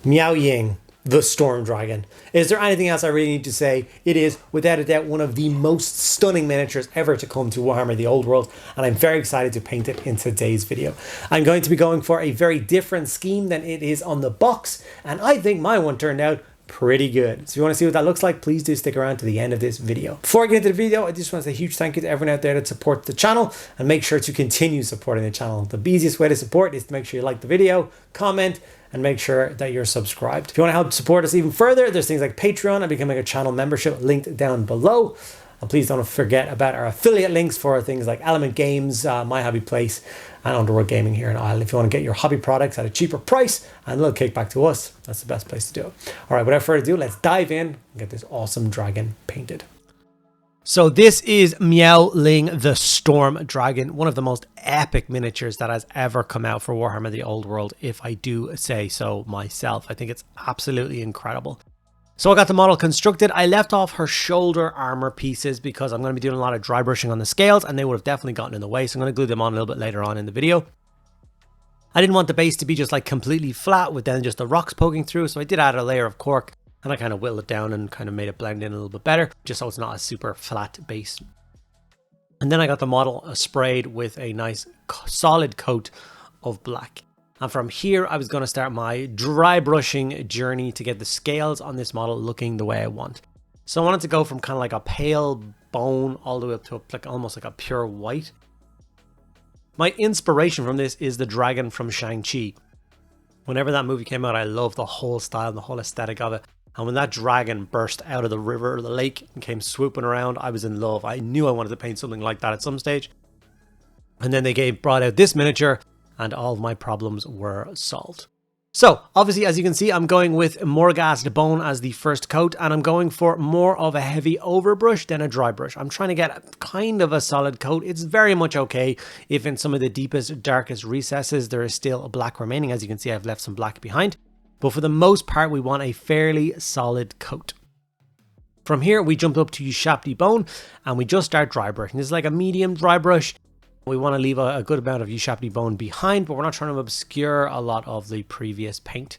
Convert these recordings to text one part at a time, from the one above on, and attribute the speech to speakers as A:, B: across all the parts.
A: Miao Ying, the Storm Dragon. Is there anything else I really need to say? It is, without a doubt, one of the most stunning miniatures ever to come to Warhammer the Old World, and I'm very excited to paint it in today's video. I'm going to be going for a very different scheme than it is on the box, and I think my one turned out pretty good. So if you want to see what that looks like, please do stick around to the end of this video. Before I get into the video, I just want to say a huge thank you to everyone out there that supports the channel, and make sure to continue supporting the channel. The easiest way to support is to make sure you like the video, comment, and make sure that you're subscribed. If you want to help support us even further, there's things like Patreon and becoming a channel membership linked down below. And please don't forget about our affiliate links for things like Element Games, My Hobby Place, and Underworld Gaming here in Ireland. If you want to get your hobby products at a cheaper price and a little kickback to us, that's the best place to do it. All right, without further ado, let's dive in and get this awesome dragon painted. So this is Miao Ying, the Storm Dragon, one of the most epic miniatures that has ever come out for Warhammer the Old World, if I do say so myself. I think it's absolutely incredible. So I got the model constructed. I left off her shoulder armor pieces because I'm going to be doing a lot of dry brushing on the scales, and they would have definitely gotten in the way, so I'm going to glue them on a little bit later on in the video. I didn't want the base to be just like completely flat with then just the rocks poking through, so I did add a layer of cork. And I kind of whittled it down and kind of made it blend in a little bit better, just so it's not a super flat base. And then I got the model sprayed with a nice solid coat of black. And from here, I was going to start my dry brushing journey to get the scales on this model looking the way I want. So I wanted to go from kind of like a pale bone all the way up to like almost like a pure white. My inspiration from this is the dragon from Shang Chi. Whenever that movie came out, I loved the whole style, the whole aesthetic of it. And when that dragon burst out of the river or the lake and came swooping around, I was in love. I knew I wanted to paint something like that at some stage. And then they brought out this miniature and all of my problems were solved. So obviously, as you can see, I'm going with Morghast bone as the first coat, and I'm going for more of a heavy overbrush than a dry brush. I'm trying to get kind of a solid coat. It's very much okay if in some of the deepest, darkest recesses, there is still a black remaining. As you can see, I've left some black behind. But for the most part, we want a fairly solid coat. From here, we jump up to Ushabti bone and we just start dry brushing. This is like a medium dry brush. We want to leave a good amount of Ushabti bone behind, but we're not trying to obscure a lot of the previous paint.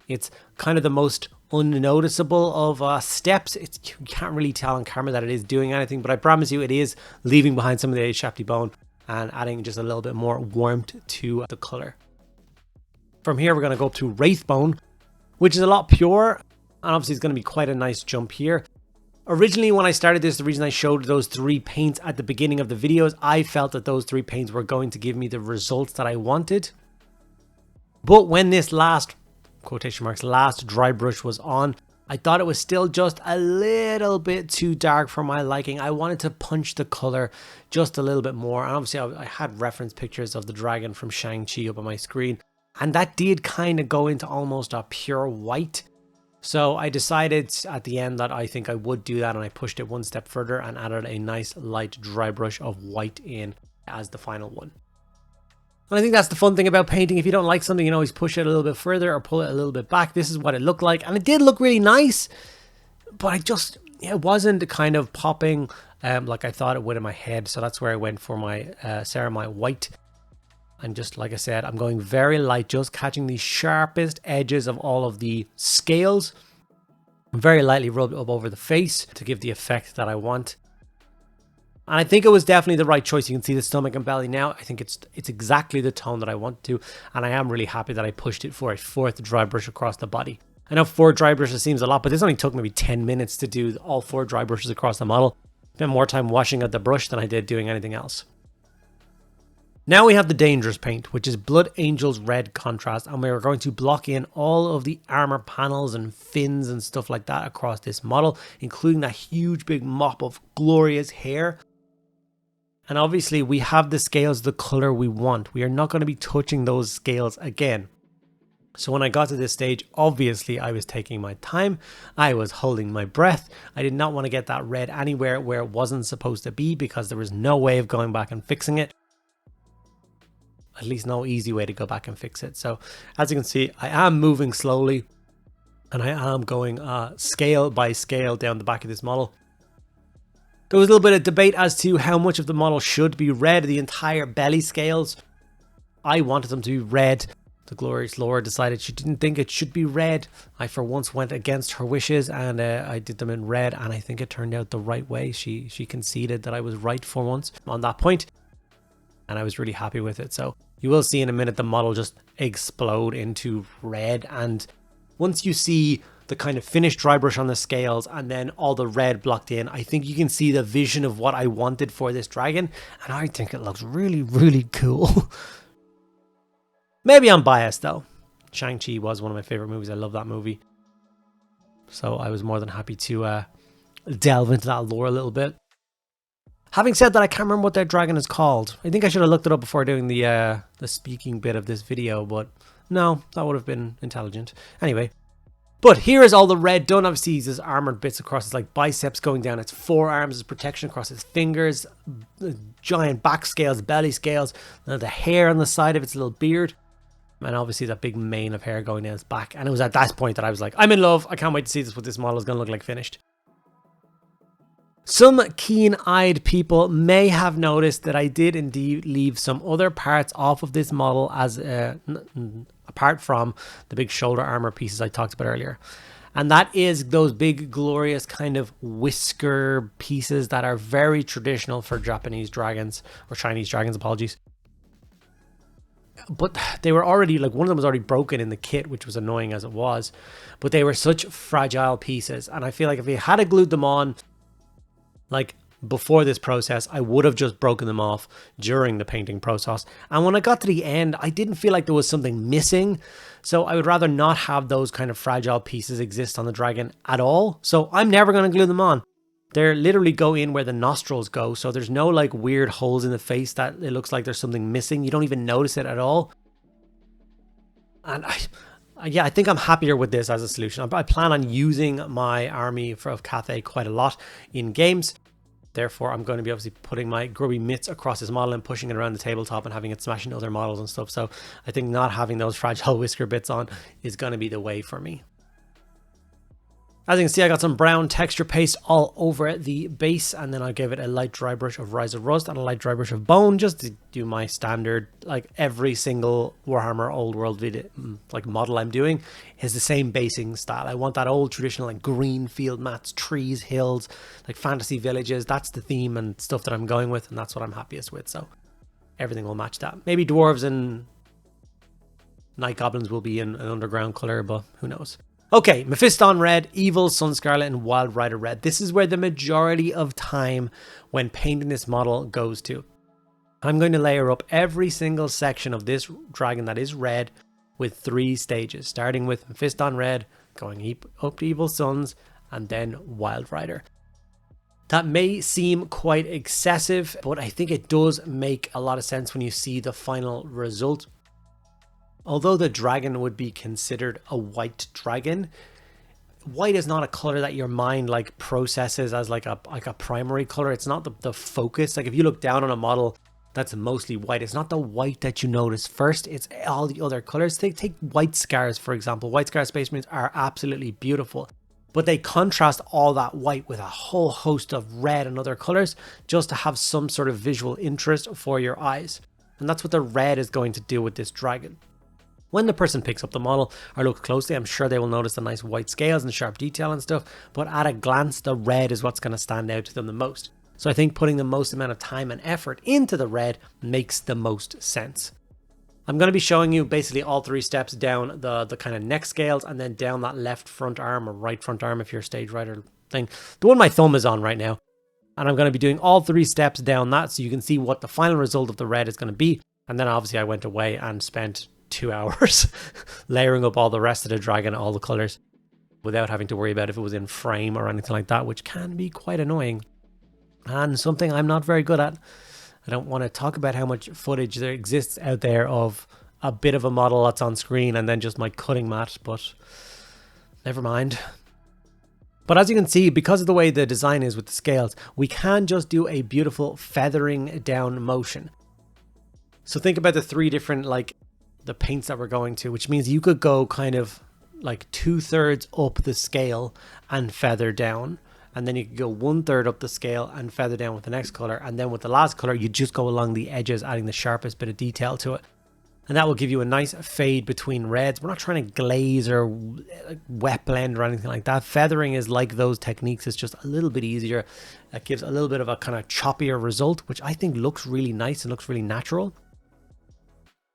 A: It's kind of the most unnoticeable of steps. You can't really tell on camera that it is doing anything, but I promise you it is leaving behind some of the Ushabti bone and adding just a little bit more warmth to the color. From here, we're going to go up to Wraithbone, which is a lot purer, and obviously it's going to be quite a nice jump here. Originally, when I started this, the reason I showed those three paints at the beginning of the videos, I felt that those three paints were going to give me the results that I wanted. But when this last, quotation marks, last dry brush was on, I thought it was still just a little bit too dark for my liking. I wanted to punch the color just a little bit more. And obviously, I had reference pictures of the dragon from Shang Chi up on my screen. And that did kind of go into almost a pure white. So I decided at the end that I think I would do that, and I pushed it one step further and added a nice light dry brush of white in as the final one. And I think that's the fun thing about painting. If you don't like something, you can always push it a little bit further or pull it a little bit back. This is what it looked like, and it did look really nice, but it wasn't kind of popping like I thought it would in my head. So that's where I went for my ceramite white. And just like I said, I'm going very light, just catching the sharpest edges of all of the scales. Very lightly rubbed up over the face to give the effect that I want. And I think it was definitely the right choice. You can see the stomach and belly now. I think it's exactly the tone that I want to. And I am really happy that I pushed it for a fourth dry brush across the body. I know 4 dry brushes seems a lot, but this only took maybe 10 minutes to do all 4 dry brushes across the model. I spent more time washing out the brush than I did doing anything else. Now we have the dangerous paint, which is Blood Angel's red contrast, and we're going to block in all of the armor panels and fins and stuff like that across this model, including that huge big mop of glorious hair. And obviously we have the scales the color we want. We are not going to be touching those scales again. So when I got to this stage, obviously I was taking my time. I was holding my breath. I did not want to get that red anywhere where it wasn't supposed to be, because there was no way of going back and fixing it. At least no easy way to go back and fix it. So as you can see, I am moving slowly and I am going scale by scale down the back of this model. There was a little bit of debate as to how much of the model should be red. The entire belly scales, I wanted them to be red. the glorious Laura decided she didn't think it should be red. I for once went against her wishes and I did them in red, and I think it turned out the right way. She conceded that I was right for once on that point, and I was really happy with it. So you will see in a minute the model just explode into red, and once you see the kind of finished dry brush on the scales and then all the red blocked in, I think you can see the vision of what I wanted for this dragon, and I think it looks really, really cool. Maybe I'm biased though. Shang Chi was one of my favorite movies. I love that movie. So I was more than happy to delve into that lore a little bit. Having said that, I can't remember what their dragon is called. I think I should have looked it up before doing the speaking bit of this video, but no, that would have been intelligent. Anyway, but here is all the red done. Obviously, he's his armored bits across his like biceps going down its forearms, his protection across his fingers, giant back scales, belly scales, the hair on the side of its little beard, and obviously that big mane of hair going down his back. And it was at that point that I was like, I'm in love. I can't wait to see what this model is going to look like finished. Some keen-eyed people may have noticed that I did indeed leave some other parts off of this model as apart from the big shoulder armor pieces I talked about earlier. And that is those big glorious kind of whisker pieces that are very traditional for Japanese dragons, or Chinese dragons, apologies. But they were already, like, one of them was already broken in the kit, which was annoying as it was. But they were such fragile pieces. And I feel like if you had glued them on, like, before this process, I would have just broken them off during the painting process. And when I got to the end, I didn't feel like there was something missing. So I would rather not have those kind of fragile pieces exist on the dragon at all. So I'm never going to glue them on. They literally go in where the nostrils go. So there's no like weird holes in the face that it looks like there's something missing. You don't even notice it at all. And yeah, I think I'm happier with this as a solution. I plan on using my army of Cathay quite a lot in games. Therefore, I'm going to be obviously putting my grubby mitts across this model and pushing it around the tabletop and having it smash into other models and stuff. So I think not having those fragile whisker bits on is going to be the way for me. As you can see, I got some brown texture paste all over the base, and then I gave it a light dry brush of Rise of Rust and a light dry brush of Bone, just to do my standard, like every single Warhammer Old World video, like model I'm doing is the same basing style. I want that old traditional like green field mats, trees, hills, like fantasy villages. That's the theme and stuff that I'm going with, and that's what I'm happiest with. So everything will match that. Maybe dwarves and night goblins will be in an underground color, but who knows. Okay, Mephiston Red, Evil, Sun Scarlet, and Wild Rider Red. This is where the majority of time when painting this model goes to. I'm going to layer up every single section of this dragon that is red with 3 stages, starting with Mephiston Red, going up to Evil Suns, and then Wild Rider. That may seem quite excessive, but I think it does make a lot of sense when you see the final result. Although the dragon would be considered a white dragon, white is not a color that your mind like processes as like a primary color. It's not the focus. Like if you look down on a model that's mostly white, it's not the white that you notice first, it's all the other colors. Take white scars, for example. White scar Space Marines are absolutely beautiful, but they contrast all that white with a whole host of red and other colors just to have some sort of visual interest for your eyes. And that's what the red is going to do with this dragon. When the person picks up the model or looks closely, I'm sure they will notice the nice white scales and sharp detail and stuff, but at a glance, the red is what's going to stand out to them the most. So I think putting the most amount of time and effort into the red makes the most sense. I'm going to be showing you basically all 3 steps down the kind of neck scales and then down that left front arm or right front arm if you're a stage rider thing. The one my thumb is on right now. And I'm going to be doing all 3 steps down that so you can see what the final result of the red is going to be. And then obviously I went away and spent 2 hours layering up all the rest of the dragon, all the colors, without having to worry about if it was in frame or anything like that, which can be quite annoying and something I'm not very good at. I don't want to talk about how much footage there exists out there of a bit of a model that's on screen and then just my cutting mat, but never mind. But as you can see, because of the way the design is with the scales, we can just do a beautiful feathering down motion. So think about the 3 different like the paints that we're going to, which means you could go kind of like 2/3 up the scale and feather down, and then you could go 1/3 up the scale and feather down with the next color, and then with the last color you just go along the edges, adding the sharpest bit of detail to it. And that will give you a nice fade between reds. We're not trying to glaze or wet blend or anything like that. Feathering is like those techniques. It's just a little bit easier. It gives a little bit of a kind of choppier result, which I think looks really nice and looks really natural.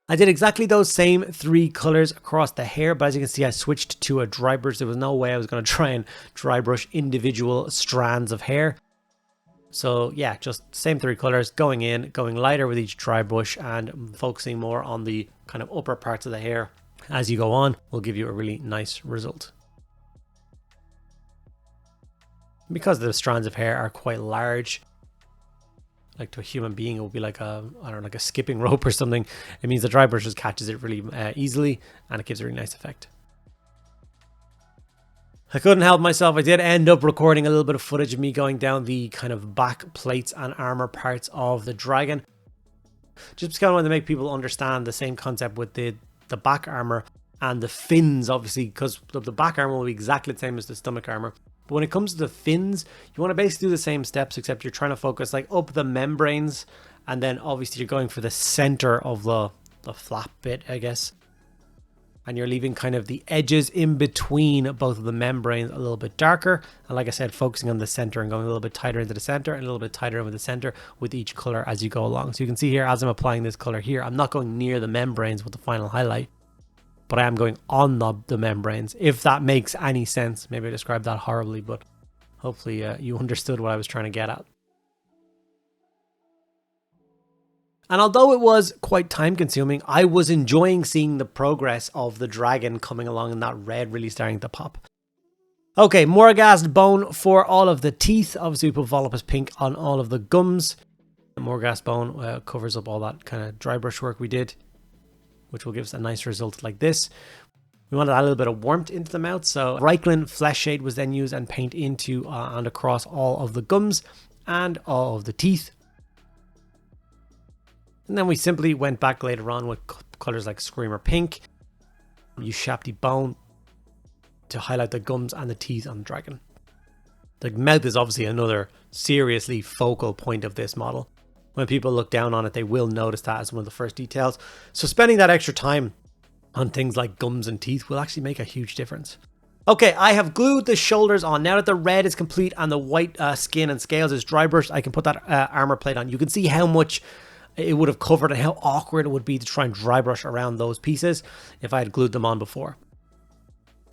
A: I did exactly those same 3 colors across the hair, but as you can see, I switched to a dry brush. There was no way I was going to try and dry brush individual strands of hair. So yeah, just same 3 colors, going in, going lighter with each dry brush and focusing more on the kind of upper parts of the hair as you go on will give you a really nice result. Because the strands of hair are quite large, like to a human being, it would be like a, I don't know, like a skipping rope or something. It means the dry brush just catches it really easily and it gives a really nice effect. I couldn't help myself. I did end up recording a little bit of footage of me going down the kind of back plates and armor parts of the dragon. Just kind of wanted to make people understand the same concept with the back armor and the fins, obviously, because the back armor will be exactly the same as the stomach armor. But when it comes to the fins, you want to basically do the same steps, except you're trying to focus like up the membranes, and then obviously you're going for the center of the flap bit, I guess. And you're leaving kind of the edges in between both of the membranes a little bit darker. And like I said, focusing on the center and going a little bit tighter into the center and a little bit tighter into the center with each color as you go along. So you can see here, as I'm applying this color here, I'm not going near the membranes with the final highlight, but I am going on the membranes, if that makes any sense. Maybe I described that horribly, but hopefully you understood what I was trying to get at. And although it was quite time consuming, I was enjoying seeing the progress of the dragon coming along and that red really starting to pop. Okay, Morghast bone for all of the teeth. Obviously we put Volupus pink on all of the gums. Morghast bone covers up all that kind of dry brush work we did, which will give us a nice result like this. We wanted to add a little bit of warmth into the mouth, so Reikland Flesh Shade was then used and paint into and across all of the gums and all of the teeth. And then we simply went back later on with colors like Screamer Pink, use Shapty Bone to highlight the gums and the teeth on the dragon. The mouth is obviously another seriously focal point of this model. When people look down on it, they will notice that as one of the first details. So spending that extra time on things like gums and teeth will actually make a huge difference. Okay, I have glued the shoulders on. Now that the red is complete and the white skin and scales is dry brushed, I can put that armor plate on. You can see how much it would have covered and how awkward it would be to try and dry brush around those pieces if I had glued them on before.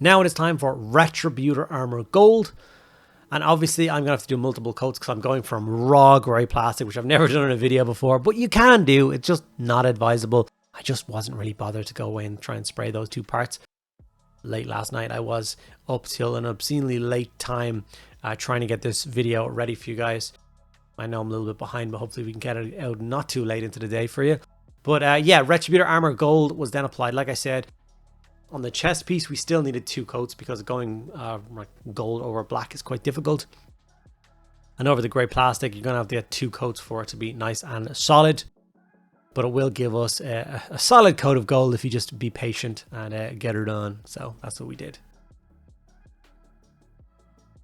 A: Now it is time for Retributor Armor Gold. And obviously I'm going to have to do multiple coats because I'm going from raw grey plastic, which I've never done in a video before, but you can do. It's just not advisable. I just wasn't really bothered to go away and try and spray those 2 parts. Late last night I was up till an obscenely late time trying to get this video ready for you guys. I know I'm a little bit behind, but hopefully we can get it out not too late into the day for you. But yeah, Retributor Armor Gold was then applied. Like I said, on the chest piece, we still needed 2 coats because going gold over black is quite difficult. And over the grey plastic, you're going to have to get 2 coats for it to be nice and solid. But it will give us a solid coat of gold if you just be patient and get her done. So that's what we did.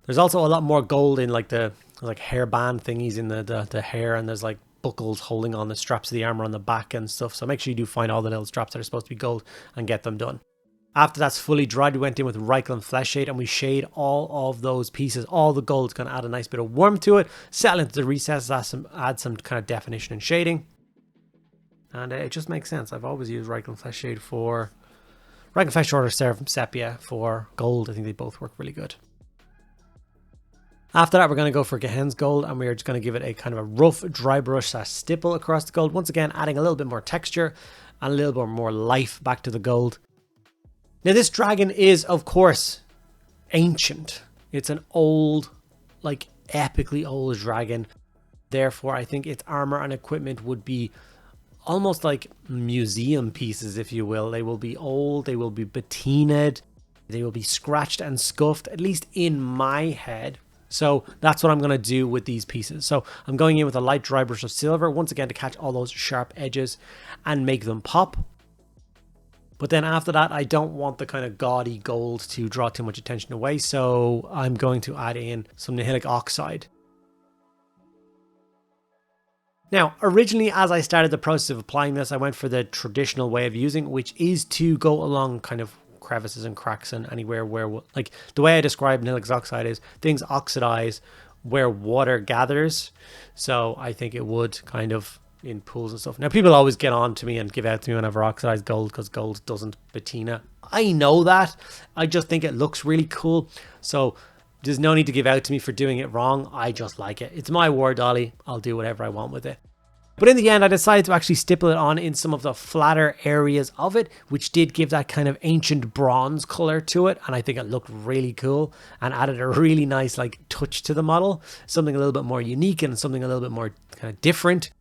A: There's also a lot more gold in like the hairband thingies in the hair, and there's like buckles holding on the straps of the armor on the back and stuff. So make sure you do find all the little straps that are supposed to be gold and get them done. After that's fully dried, we went in with Reikland Flesh Shade and we shade all of those pieces. All the gold is going to add a nice bit of warmth to it, settle into the recesses, add some kind of definition and shading. And it just makes sense. I've always used Reikland Flesh Shade for Reikland Flesh Shade or Sepia for gold. I think they both work really good. After that, we're going to go for Gehen's Gold, and we're just going to give it a kind of a rough dry brush / stipple across the gold. Once again, adding a little bit more texture and a little bit more life back to the gold. Now, this dragon is, of course, ancient. It's an old, like epically old dragon. Therefore, I think its armor and equipment would be almost like museum pieces, if you will. They will be old, they will be patinaed, they will be scratched and scuffed, at least in my head. So that's what I'm going to do with these pieces. So I'm going in with a light dry brush of silver, once again to catch all those sharp edges and make them pop. But then after that, I don't want the kind of gaudy gold to draw too much attention away. So I'm going to add in some Nihilic Oxide. Now, originally, as I started the process of applying this, I went for the traditional way of using, which is to go along kind of crevices and cracks and anywhere where, like the way I describe nilic oxide is things oxidize where water gathers. So I think it would kind of in pools and stuff. Now, people always get on to me and give out to me whenever I oxidize gold because gold doesn't patina. I know that. I just think it looks really cool. So there's no need to give out to me for doing it wrong. I just like it. It's my war dolly. I'll do whatever I want with it. But in the end, I decided to actually stipple it on in some of the flatter areas of it, which did give that kind of ancient bronze color to it. And I think it looked really cool and added a really nice like touch to the model. Something a little bit more unique and something a little bit more kind of different,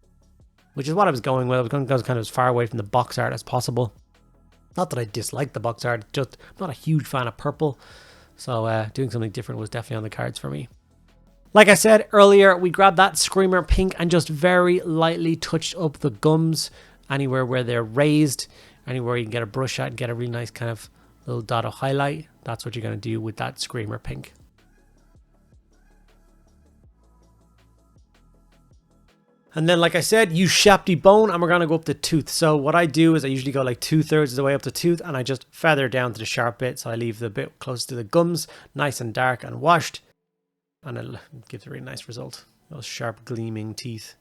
A: which is what I was going with. I was going to go kind of as far away from the box art as possible. Not that I dislike the box art, just I'm not a huge fan of purple. So doing something different was definitely on the cards for me. Like I said earlier, we grabbed that Screamer pink and just very lightly touched up the gums anywhere where they're raised, anywhere you can get a brush at and get a really nice kind of little dot of highlight. That's what you're going to do with that Screamer pink. And then, like I said, use Shapty Bone, and we're going to go up the tooth. So what I do is I usually go like 2/3 of the way up the tooth, and I just feather down to the sharp bit. So I leave the bit close to the gums, nice and dark and washed. And it gives a really nice result. Those sharp gleaming teeth.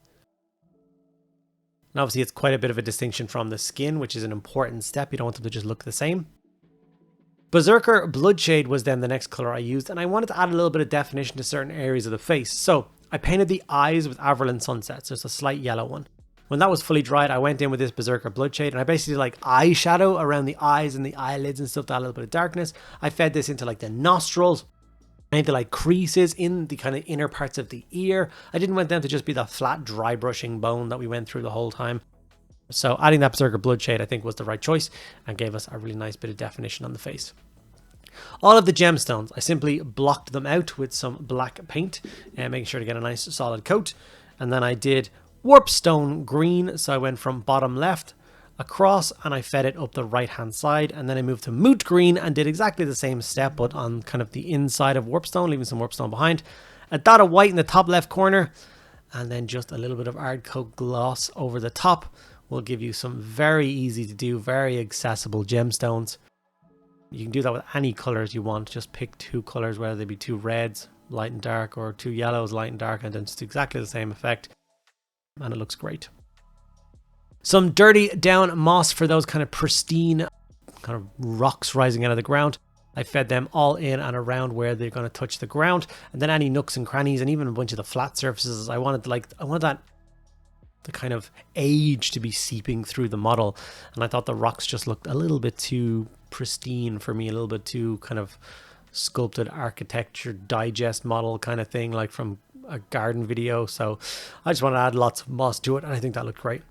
A: And obviously it's quite a bit of a distinction from the skin, which is an important step. You don't want them to just look the same. Berserker Bloodshade was then the next color I used, and I wanted to add a little bit of definition to certain areas of the face. So I painted the eyes with Averland Sunsets. There's a slight yellow one. When that was fully dried, I went in with this Berserker Bloodshade, and I basically did like eyeshadow around the eyes and the eyelids and stuff to add a little bit of darkness. I fed this into like the nostrils, into like creases in the kind of inner parts of the ear. I didn't want them to just be the flat dry brushing bone that we went through the whole time. So adding that Berserker Bloodshade I think was the right choice and gave us a really nice bit of definition on the face. All of the gemstones, I simply blocked them out with some black paint and making sure to get a nice solid coat. And then I did Warpstone Green, so I went from bottom left across and I fed it up the right hand side, and then I moved to Moot Green and did exactly the same step but on kind of the inside of Warpstone, leaving some Warpstone behind. A dot of white in the top left corner, and then just a little bit of Ard Coat gloss over the top will give you some very easy to do, very accessible gemstones. You can do that with any colors you want. Just pick two colors, whether they be two reds, light and dark, or two yellows, light and dark, and then it's exactly the same effect, and it looks great. Some dirty down moss for those kind of pristine kind of rocks rising out of the ground. I fed them all in and around where they're going to touch the ground, and then any nooks and crannies and even a bunch of the flat surfaces. I wanted that the kind of age to be seeping through the model, and I thought the rocks just looked a little bit too pristine for me, a little bit too kind of sculpted architecture digest model kind of thing, like from a garden video. So I just want to add lots of moss to it, and I think that looked great.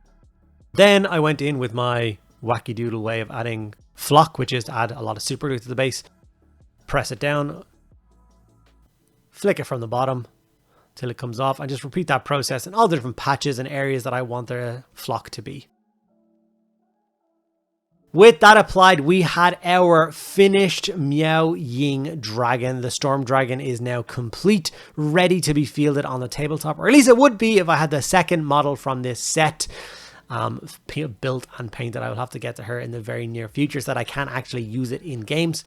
A: Then I went in with my wacky doodle way of adding flock, which is to add a lot of super glue to the base, press it down, flick it from the bottom till it comes off, and just repeat that process in all the different patches and areas that I want the flock to be. With that applied, we had our finished Miao Ying dragon. The storm dragon is now complete, ready to be fielded on the tabletop, or at least it would be if I had the second model from this set built and painted. I will have to get to her in the very near future so that I can actually use it in games.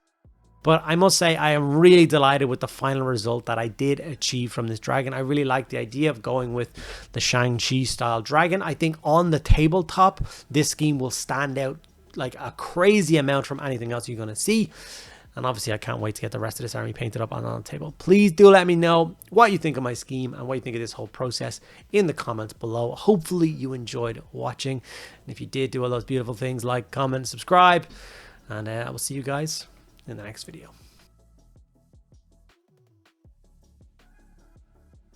A: But I must say I am really delighted with the final result that I did achieve from this dragon. I really like the idea of going with the Shang Chi style dragon. I think on the tabletop this scheme will stand out like a crazy amount from anything else you're going to see. And obviously I can't wait to get the rest of this army painted up on the table. Please do let me know what you think of my scheme and what you think of this whole process in the comments below. Hopefully you enjoyed watching. And if you did, do all those beautiful things, like, comment, subscribe. And I will see you guys in the next video.